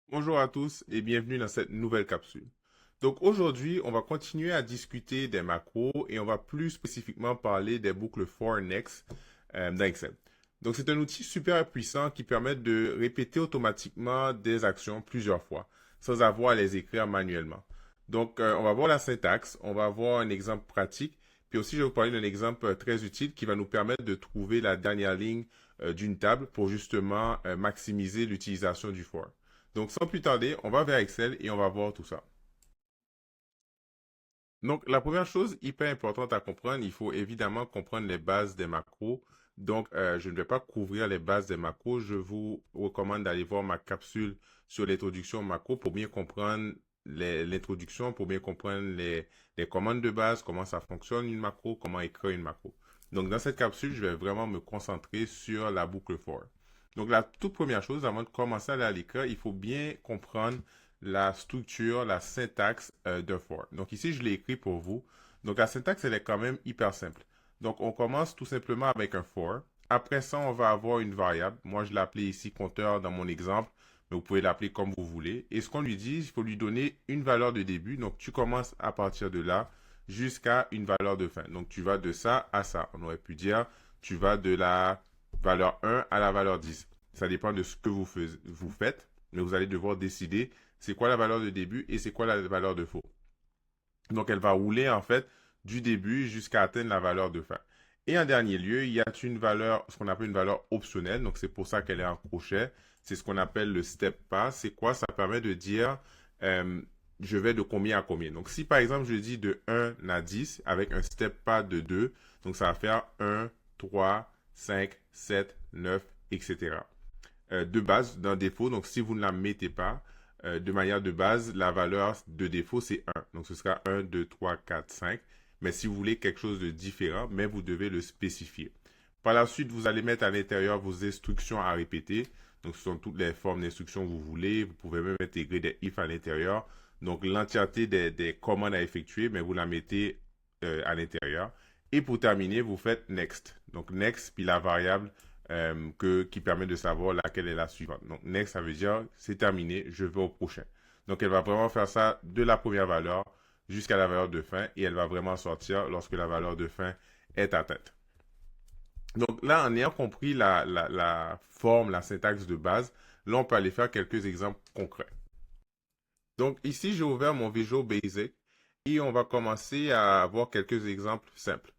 Bonjour à tous et bienvenue dans cette nouvelle capsule. Donc aujourd'hui, on va continuer à discuter des macros et on va plus spécifiquement parler des boucles for next dans Excel. Donc c'est un outil super puissant qui permet de répéter automatiquement des actions plusieurs fois sans avoir à les écrire manuellement. Donc on va voir la syntaxe, on va voir un exemple pratique, puis aussi je vais vous parler d'un exemple très utile qui va nous permettre de trouver la dernière ligne d'une table pour justement maximiser l'utilisation du for. Donc, sans plus tarder, on va vers Excel et on va voir tout ça. Donc, la première chose hyper importante à comprendre, il faut évidemment comprendre les bases des macros. Donc, je ne vais pas couvrir les bases des macros. Je vous recommande d'aller voir ma capsule sur l'introduction aux macros pour bien comprendre l'introduction, pour bien comprendre les commandes de base, comment ça fonctionne une macro, comment écrire une macro. Donc, dans cette capsule, je vais vraiment me concentrer sur la boucle for. Donc, la toute première chose, avant de commencer à aller à l'écran, il faut bien comprendre la structure, la syntaxe de for. Donc ici, je l'ai écrit pour vous. Donc la syntaxe, elle est quand même hyper simple. Donc on commence tout simplement avec un for. Après ça, on va avoir une variable. Moi, je l'ai appelé ici compteur dans mon exemple, mais vous pouvez l'appeler comme vous voulez. Et ce qu'on lui dit, il faut lui donner une valeur de début. Donc tu commences à partir de là jusqu'à une valeur de fin. Donc tu vas de ça à ça. On aurait pu dire, tu vas de la valeur 1 à la valeur 10. Ça dépend de ce que vous faites, mais vous allez devoir décider c'est quoi la valeur de début et c'est quoi la valeur de faux. Donc, elle va rouler en fait du début jusqu'à atteindre la valeur de fin. Et en dernier lieu, il y a une valeur, ce qu'on appelle une valeur optionnelle. Donc, c'est pour ça qu'elle est en crochet. C'est ce qu'on appelle le step pass. C'est quoi? Ça permet de dire je vais de combien à combien. Donc, si par exemple je dis de 1 à 10 avec un step pass de 2, donc ça va faire 1, 3, 5, 7, 9, etc. De base d'un défaut. Donc, si vous ne la mettez pas, de manière de base, la valeur de défaut, c'est 1. Donc, ce sera 1, 2, 3, 4, 5. Mais si vous voulez quelque chose de différent, mais vous devez le spécifier. Par la suite, vous allez mettre à l'intérieur vos instructions à répéter. Donc, ce sont toutes les formes d'instructions que vous voulez. Vous pouvez même intégrer des if à l'intérieur. Donc, l'entièreté des commandes à effectuer, mais vous la mettez à l'intérieur. Et pour terminer, vous faites next. Donc, next, puis la variable qui permet de savoir laquelle est la suivante. Donc, next, ça veut dire c'est terminé, je vais au prochain. Donc, elle va vraiment faire ça de la première valeur jusqu'à la valeur de fin et elle va vraiment sortir lorsque la valeur de fin est atteinte. Donc là, en ayant compris la forme, la syntaxe de base, là, on peut aller faire quelques exemples concrets. Donc ici, j'ai ouvert mon Visual Basic et on va commencer à avoir quelques exemples simples.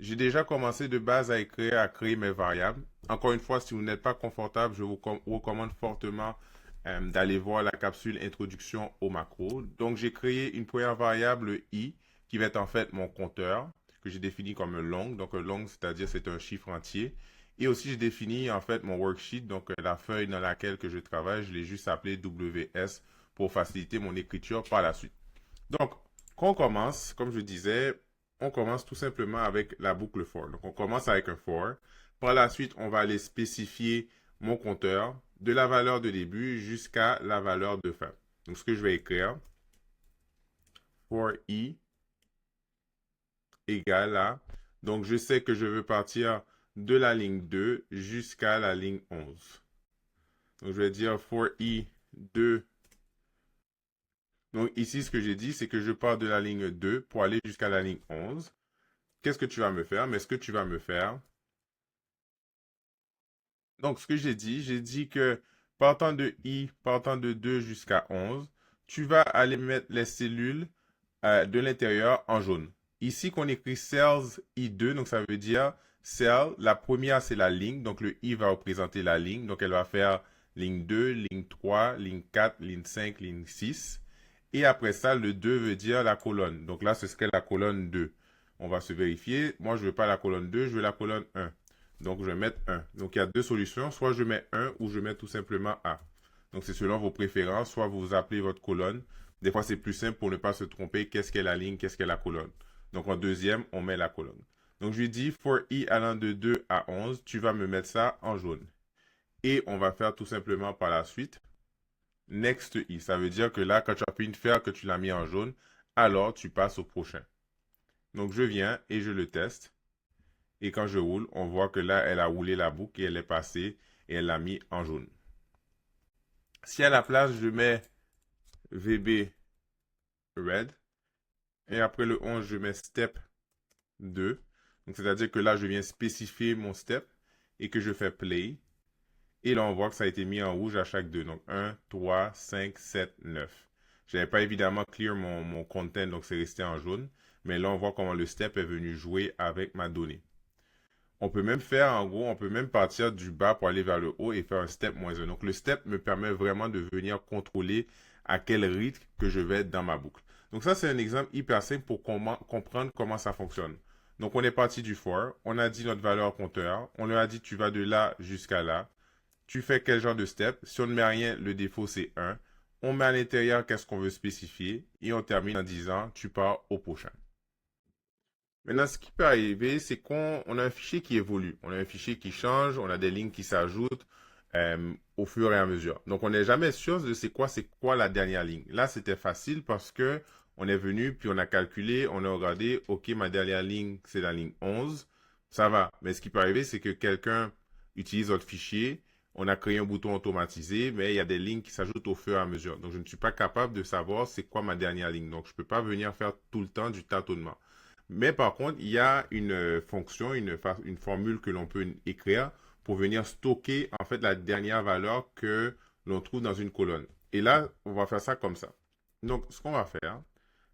J'ai déjà commencé de base à écrire, à créer mes variables. Encore une fois, si vous n'êtes pas confortable, je vous recommande fortement d'aller voir la capsule introduction au macro. Donc, j'ai créé une première variable i qui va être en fait mon compteur que j'ai défini comme un long. Donc, un long, c'est-à-dire c'est un chiffre entier. Et aussi, j'ai défini en fait mon worksheet, donc la feuille dans laquelle que je travaille, je l'ai juste appelé WS pour faciliter mon écriture par la suite. Donc, quand on commence, comme je disais, on commence tout simplement avec la boucle for. Donc, on commence avec un for. Par la suite, on va aller spécifier mon compteur de la valeur de début jusqu'à la valeur de fin. Donc, ce que je vais écrire, for i égale à, donc je sais que je veux partir de la ligne 2 jusqu'à la ligne 11. Donc, je vais dire for i 2. Donc, ici, ce que j'ai dit, c'est que je pars de la ligne 2 pour aller jusqu'à la ligne 11. Qu'est-ce que tu vas me faire? Mais ce que tu vas me faire, donc ce que j'ai dit que partant de i, partant de 2 jusqu'à 11, tu vas aller mettre les cellules de l'intérieur en jaune. Ici, qu'on écrit cells i2, donc ça veut dire cell, la première c'est la ligne, donc le i va représenter la ligne, donc elle va faire ligne 2, ligne 3, ligne 4, ligne 5, ligne 6. Et après ça, le 2 veut dire la colonne. Donc là, ce serait la colonne 2. On va se vérifier. Moi, je ne veux pas la colonne 2, je veux la colonne 1. Donc, je vais mettre 1. Donc, il y a deux solutions. Soit je mets 1 ou je mets tout simplement A. Donc, c'est selon vos préférences. Soit vous appelez votre colonne. Des fois, c'est plus simple pour ne pas se tromper. Qu'est-ce qu'est la ligne, qu'est-ce qu'est la colonne. Donc, en deuxième, on met la colonne. Donc, je lui dis, for i allant de 2 à 11, tu vas me mettre ça en jaune. Et on va faire tout simplement par la suite next i. Ça veut dire que là, quand tu as fini de faire que tu l'as mis en jaune, alors tu passes au prochain. Donc, je viens et je le teste. Et quand je roule, on voit que là, elle a roulé la boucle et elle est passée et elle l'a mis en jaune. Si à la place, je mets VB red, et après le 11, je mets step 2. Donc, c'est-à-dire que là, je viens spécifier mon step et que je fais play. Et là, on voit que ça a été mis en rouge à chaque deux. Donc, 1, 3, 5, 7, 9. Je n'avais pas évidemment clear mon content, donc c'est resté en jaune. Mais là, on voit comment le step est venu jouer avec ma donnée. On peut même faire, en gros, on peut même partir du bas pour aller vers le haut et faire un step moins 1. Donc, le step me permet vraiment de venir contrôler à quel rythme que je vais dans ma boucle. Donc, ça, c'est un exemple hyper simple pour comprendre comment ça fonctionne. Donc, on est parti du for, on a dit notre valeur compteur, on leur a dit tu vas de là jusqu'à là. Tu fais quel genre de step? Si on ne met rien, le défaut c'est 1. On met à l'intérieur qu'est-ce qu'on veut spécifier et on termine en disant tu pars au prochain. Maintenant, ce qui peut arriver, c'est qu'on a un fichier qui évolue. On a un fichier qui change, on a des lignes qui s'ajoutent au fur et à mesure. Donc, on n'est jamais sûr de c'est quoi la dernière ligne. Là, c'était facile parce que on est venu, puis on a calculé, on a regardé, OK, ma dernière ligne, c'est la ligne 11. Ça va. Mais ce qui peut arriver, c'est que quelqu'un utilise notre fichier, on a créé un bouton automatisé, mais il y a des lignes qui s'ajoutent au fur et à mesure. Donc, je ne suis pas capable de savoir c'est quoi ma dernière ligne. Donc, je ne peux pas venir faire tout le temps du tâtonnement. Mais par contre, il y a une fonction, une formule que l'on peut écrire pour venir stocker en fait la dernière valeur que l'on trouve dans une colonne. Et là, on va faire ça comme ça. Donc, ce qu'on va faire,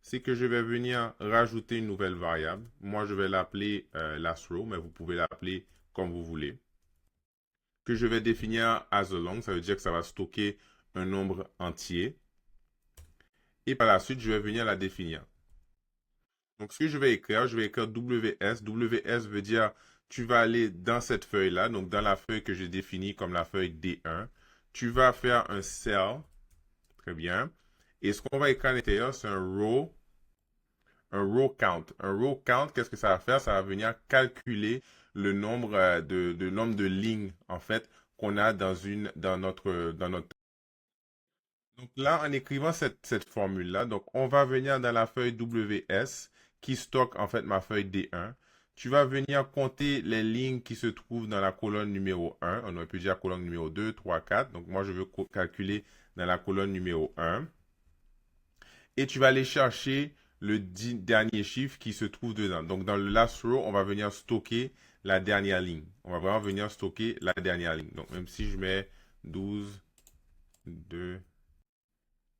c'est que je vais venir rajouter une nouvelle variable. Moi, je vais l'appeler last row, mais vous pouvez l'appeler comme vous voulez. Que je vais définir as a long, ça veut dire que ça va stocker un nombre entier. Et par la suite, je vais venir la définir. Donc, ce que je vais écrire WS. WS veut dire tu vas aller dans cette feuille-là, donc dans la feuille que j'ai définie comme la feuille D1. Tu vas faire un cell. Très bien. Et ce qu'on va écrire à l'intérieur, c'est un row count. Un row count, qu'est-ce que ça va faire? Ça va venir calculer le nombre nombre de lignes, en fait, qu'on a dans notre. Donc là, en écrivant cette formule-là, donc on va venir dans la feuille WS qui stocke en fait ma feuille D1. Tu vas venir compter les lignes qui se trouvent dans la colonne numéro 1. On aurait pu dire colonne numéro 2, 3, 4. Donc moi, je veux calculer dans la colonne numéro 1. Et tu vas aller chercher le dernier chiffre qui se trouve dedans. Donc dans le last row, on va venir stocker la dernière ligne. On va vraiment venir stocker la dernière ligne. Donc même si je mets 12, 2,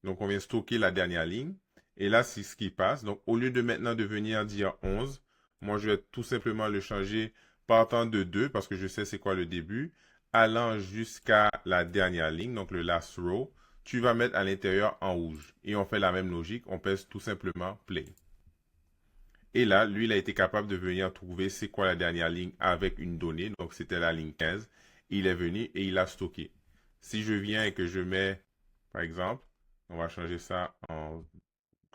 donc, on vient stocker la dernière ligne. Et là, c'est ce qui passe. Donc, au lieu de maintenant de venir dire 11, moi, je vais tout simplement le changer partant de 2 parce que je sais c'est quoi le début, allant jusqu'à la dernière ligne, donc le last row. Tu vas mettre à l'intérieur en rouge. Et on fait la même logique. On pèse tout simplement play. Et là, lui, il a été capable de venir trouver c'est quoi la dernière ligne avec une donnée. Donc, c'était la ligne 15. Il est venu et il a stocké. Si je viens et que je mets, par exemple, on va changer ça en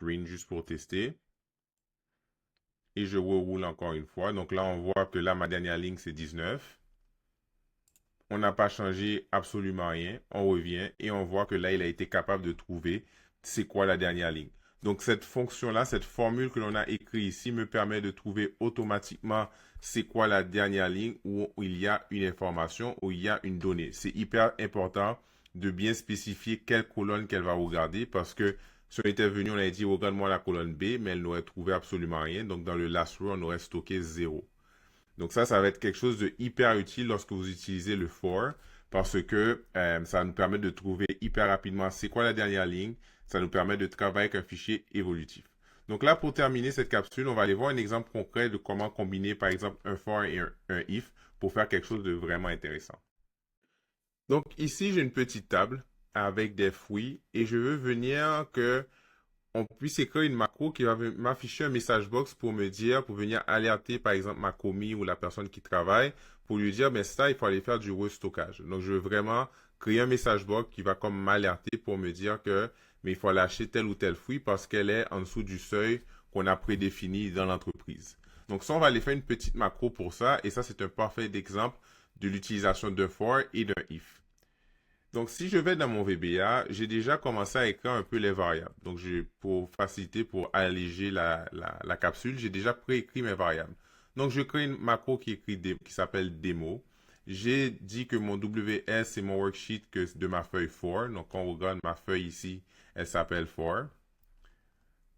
green juste pour tester. Et je reroule encore une fois. Donc là, on voit que là, ma dernière ligne, c'est 19. On n'a pas changé absolument rien. On revient et on voit que là, il a été capable de trouver c'est quoi la dernière ligne. Donc cette fonction-là, cette formule que l'on a écrite ici me permet de trouver automatiquement c'est quoi la dernière ligne où il y a une information, où il y a une donnée. C'est hyper important de bien spécifier quelle colonne qu'elle va regarder parce que si on était venu, on avait dit regarde-moi la colonne B, mais elle n'aurait trouvé absolument rien. Donc dans le last row, on aurait stocké 0. Donc ça va être quelque chose de hyper utile lorsque vous utilisez le for parce que ça va nous permet de trouver hyper rapidement c'est quoi la dernière ligne. Ça nous permet de travailler avec un fichier évolutif. Donc là, pour terminer cette capsule, on va aller voir un exemple concret de comment combiner par exemple un for et un if pour faire quelque chose de vraiment intéressant. Donc ici, j'ai une petite table avec des fruits et je veux venir que on puisse écrire une macro qui va m'afficher un message box pour me dire, pour venir alerter par exemple ma commis ou la personne qui travaille, pour lui dire, mais ça, il faut aller faire du restockage. Donc, je veux vraiment créer un message box qui va comme m'alerter pour me dire que, mais il faut lâcher tel ou tel fruit parce qu'elle est en dessous du seuil qu'on a prédéfini dans l'entreprise. Donc, ça, on va aller faire une petite macro pour ça, et ça, c'est un parfait exemple de l'utilisation d'un for et d'un if. Donc, si je vais dans mon VBA, j'ai déjà commencé à écrire un peu les variables. Donc, pour faciliter, pour alléger la capsule, j'ai déjà préécrit mes variables. Donc, je crée une macro qui s'appelle démo. j'ai dit que mon WS, c'est mon worksheet de ma feuille 4. Donc, quand on regarde ma feuille ici, elle s'appelle 4.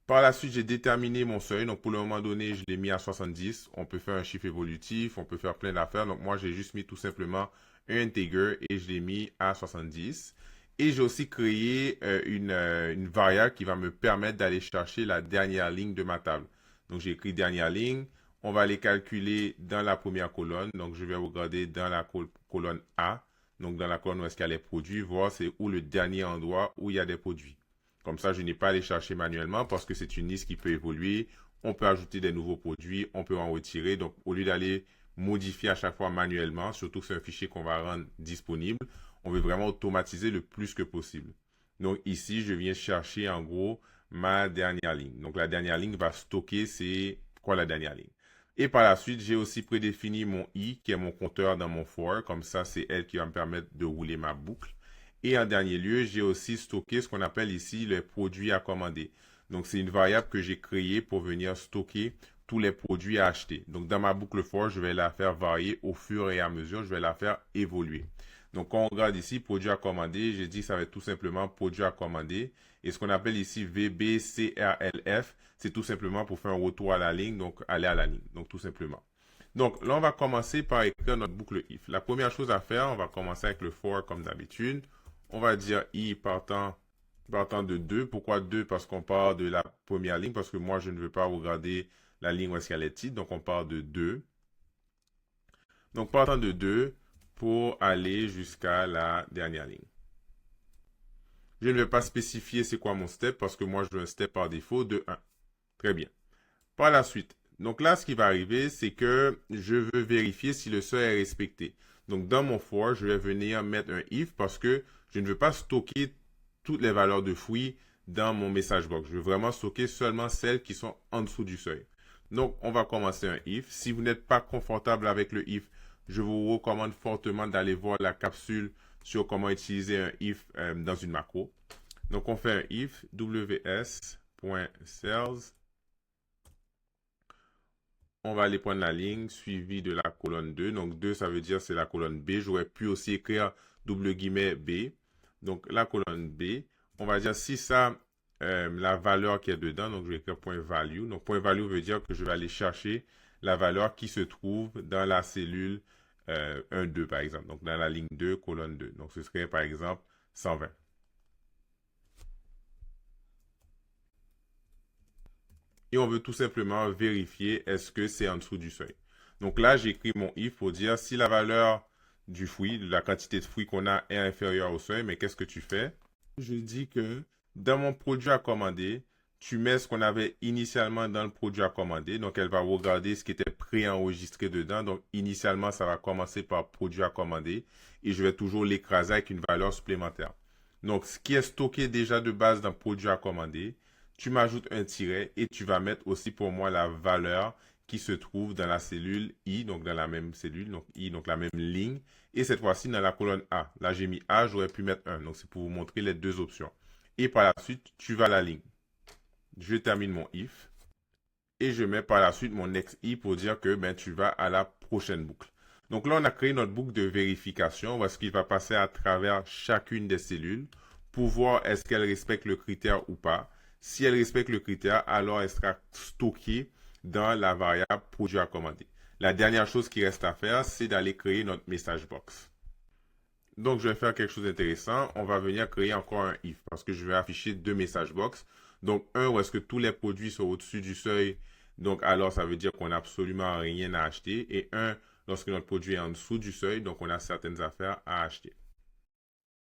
Par la suite, j'ai déterminé mon seuil. Donc, pour le moment donné, je l'ai mis à 70. On peut faire un chiffre évolutif, on peut faire plein d'affaires. Donc, moi, j'ai juste mis tout simplement un integer et je l'ai mis à 70. Et j'ai aussi créé une variable qui va me permettre d'aller chercher la dernière ligne de ma table. Donc, j'ai écrit dernière ligne. On va les calculer dans la première colonne. Donc, je vais regarder dans la colonne A. Donc, dans la colonne où est-ce qu'il y a les produits, voir c'est où le dernier endroit où il y a des produits. Comme ça, je n'ai pas à les chercher manuellement parce que c'est une liste qui peut évoluer. On peut ajouter des nouveaux produits, on peut en retirer. Donc, au lieu d'aller modifier à chaque fois manuellement, surtout que c'est un fichier qu'on va rendre disponible, on veut vraiment automatiser le plus que possible. Donc, ici, je viens chercher en gros ma dernière ligne. Donc, la dernière ligne va stocker c'est quoi la dernière ligne. Et par la suite, j'ai aussi prédéfini mon i, qui est mon compteur dans mon for. Comme ça, c'est elle qui va me permettre de rouler ma boucle. Et en dernier lieu, j'ai aussi stocké ce qu'on appelle ici les produits à commander. Donc, c'est une variable que j'ai créée pour venir stocker tous les produits à acheter. Donc, dans ma boucle for, je vais la faire varier au fur et à mesure. Je vais la faire évoluer. Donc, quand on regarde ici, produits à commander, j'ai dit que ça va être tout simplement produits à commander. Et ce qu'on appelle ici VBCRLF, c'est tout simplement pour faire un retour à la ligne, donc aller à la ligne. Donc, tout simplement. Donc, là, on va commencer par écrire notre boucle if. La première chose à faire, on va commencer avec le for comme d'habitude. On va dire i partant de 2. Pourquoi 2? Parce qu'on part de la première ligne, parce que moi, je ne veux pas regarder la ligne où est-ce qu'il y a les titres. Donc, on part de 2. Donc, partant de 2 pour aller jusqu'à la dernière ligne. Je ne vais pas spécifier c'est quoi mon step, parce que moi, je veux un step par défaut de 1. Très bien. Par la suite, donc là, ce qui va arriver, c'est que je veux vérifier si le seuil est respecté. Donc, dans mon for, je vais venir mettre un if parce que je ne veux pas stocker toutes les valeurs de fruits dans mon message box. Je veux vraiment stocker seulement celles qui sont en dessous du seuil. Donc, on va commencer un if. Si vous n'êtes pas confortable avec le if, je vous recommande fortement d'aller voir la capsule sur comment utiliser un if dans une macro. Donc, on fait un if ws.cells. On va aller prendre la ligne suivie de la colonne 2. Donc, 2, ça veut dire c'est la colonne B. J'aurais pu aussi écrire double guillemets B. Donc, la colonne B. On va dire si ça, la valeur qui est dedans. Donc, je vais écrire point value. Donc, point value veut dire que je vais aller chercher la valeur qui se trouve dans la cellule 1, 2, par exemple. Donc, dans la ligne 2, colonne 2. Donc, ce serait, par exemple, 120. Et on veut tout simplement vérifier est-ce que c'est en dessous du seuil. Donc là, j'écris mon if pour dire si la valeur du fruit, de la quantité de fruits qu'on a est inférieure au seuil, mais qu'est-ce que tu fais? Je dis que dans mon produit à commander, tu mets ce qu'on avait initialement dans le produit à commander. Donc, elle va regarder ce qui était préenregistré dedans. Donc, initialement, ça va commencer par produit à commander et je vais toujours l'écraser avec une valeur supplémentaire. Donc, ce qui est stocké déjà de base dans produit à commander, tu m'ajoutes un tiret et tu vas mettre aussi pour moi la valeur qui se trouve dans la cellule I, donc dans la même cellule, donc I, donc la même ligne. Et cette fois-ci, dans la colonne A. Là, j'ai mis A, j'aurais pu mettre 1. Donc, c'est pour vous montrer les deux options. Et par la suite, tu vas à la ligne. Je termine mon if. Et je mets par la suite mon next i pour dire que ben, tu vas à la prochaine boucle. Donc là, on a créé notre boucle de vérification où est-ce qu'il va passer à travers chacune des cellules pour voir est-ce qu'elle respecte le critère ou pas. Si elle respecte le critère, alors elle sera stockée dans la variable produit à commander. La dernière chose qui reste à faire, c'est d'aller créer notre message box. Donc, je vais faire quelque chose d'intéressant. On va venir créer encore un if parce que je vais afficher deux message box. Donc, un où est-ce que tous les produits sont au-dessus du seuil. Donc, alors, ça veut dire qu'on n'a absolument rien à acheter. Et un, lorsque notre produit est en dessous du seuil, donc on a certaines affaires à acheter.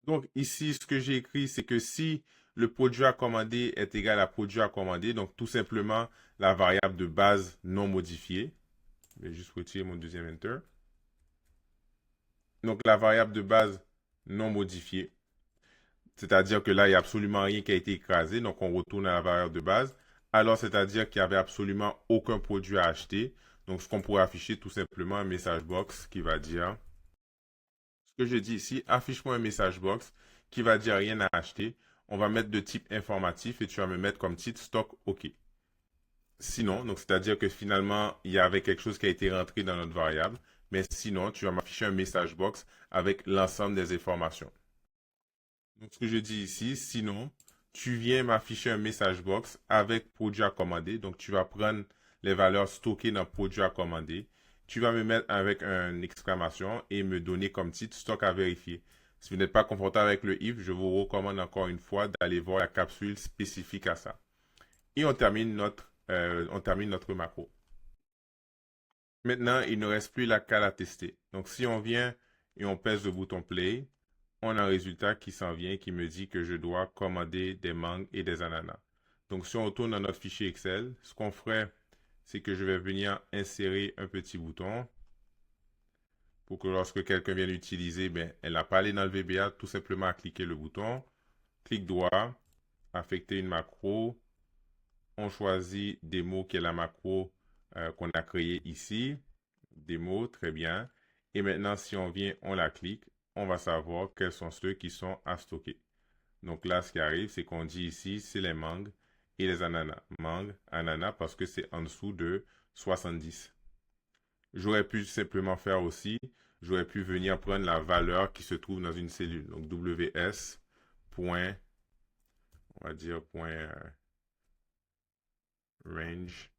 Donc, ici, ce que j'ai écrit, c'est que si le produit à commander est égal à produit à commander, donc tout simplement la variable de base non modifiée. Je vais juste retirer mon deuxième enter. Donc, la variable de base non modifiée. C'est-à-dire que là, il n'y a absolument rien qui a été écrasé. Donc, on retourne à la variable de base. Alors, c'est-à-dire qu'il n'y avait absolument aucun produit à acheter. Donc, ce qu'on pourrait afficher, tout simplement, un message box qui va dire, ce que je dis ici, affiche-moi un message box qui va dire rien à acheter. On va mettre de type informatif et tu vas me mettre comme titre stock OK. Sinon, donc c'est-à-dire que finalement, il y avait quelque chose qui a été rentré dans notre variable. Mais sinon, tu vas m'afficher un message box avec l'ensemble des informations. Donc, ce que je dis ici, sinon, tu viens m'afficher un message box avec produit à commander. Donc, tu vas prendre les valeurs stockées dans produit à commander. Tu vas me mettre avec une exclamation et me donner comme titre stock à vérifier. Si vous n'êtes pas confortable avec le if, je vous recommande encore une fois d'aller voir la capsule spécifique à ça. Et on termine notre macro. Maintenant, il ne reste plus qu'à la tester. Donc, si on vient et on pèse le bouton play, on a un résultat qui s'en vient qui me dit que je dois commander des mangues et des ananas. Donc, si on retourne dans notre fichier Excel, ce qu'on ferait, c'est que je vais venir insérer un petit bouton pour que lorsque quelqu'un vient l'utiliser, ben, elle n'a pas allé dans le VBA, tout simplement à cliquer le bouton, clic droit, affecter une macro, on choisit démo qui est la macro qu'on a créée ici, démo, très bien. Et maintenant, si on vient, on la clique, on va savoir quels sont ceux qui sont à stocker. Donc là, ce qui arrive, c'est qu'on dit ici, c'est les mangues et les ananas. Mangue, ananas, parce que c'est en dessous de 70. J'aurais pu simplement faire aussi, j'aurais pu venir prendre la valeur qui se trouve dans une cellule. Donc WS, point, on va dire point range.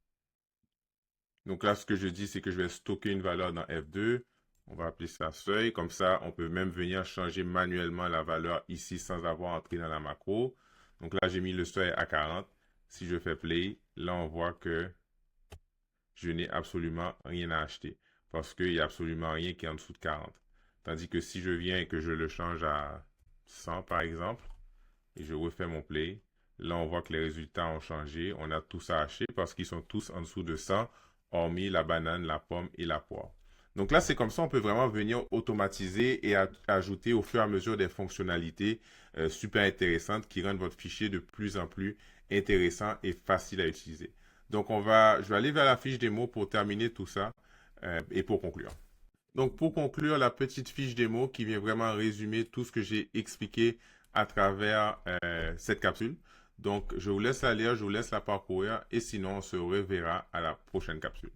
Donc là, ce que je dis, c'est que je vais stocker une valeur dans F2. On va appeler ça seuil. Comme ça, on peut même venir changer manuellement la valeur ici sans avoir entré dans la macro. Donc là, j'ai mis le seuil à 40. Si je fais play, là, on voit que je n'ai absolument rien à acheter parce qu'il n'y a absolument rien qui est en dessous de 40. Tandis que si je viens et que je le change à 100, par exemple, et je refais mon play, là, on voit que les résultats ont changé. On a tous à acheter parce qu'ils sont tous en dessous de 100, hormis la banane, la pomme et la poire. Donc là, c'est comme ça, on peut vraiment venir automatiser et ajouter au fur et à mesure des fonctionnalités super intéressantes qui rendent votre fichier de plus en plus intéressant et facile à utiliser. Donc, je vais aller vers la fiche démo pour terminer tout ça et pour conclure. Donc, pour conclure, la petite fiche démo qui vient vraiment résumer tout ce que j'ai expliqué à travers cette capsule. Donc, je vous laisse la lire, je vous laisse la parcourir et sinon, on se reverra à la prochaine capsule.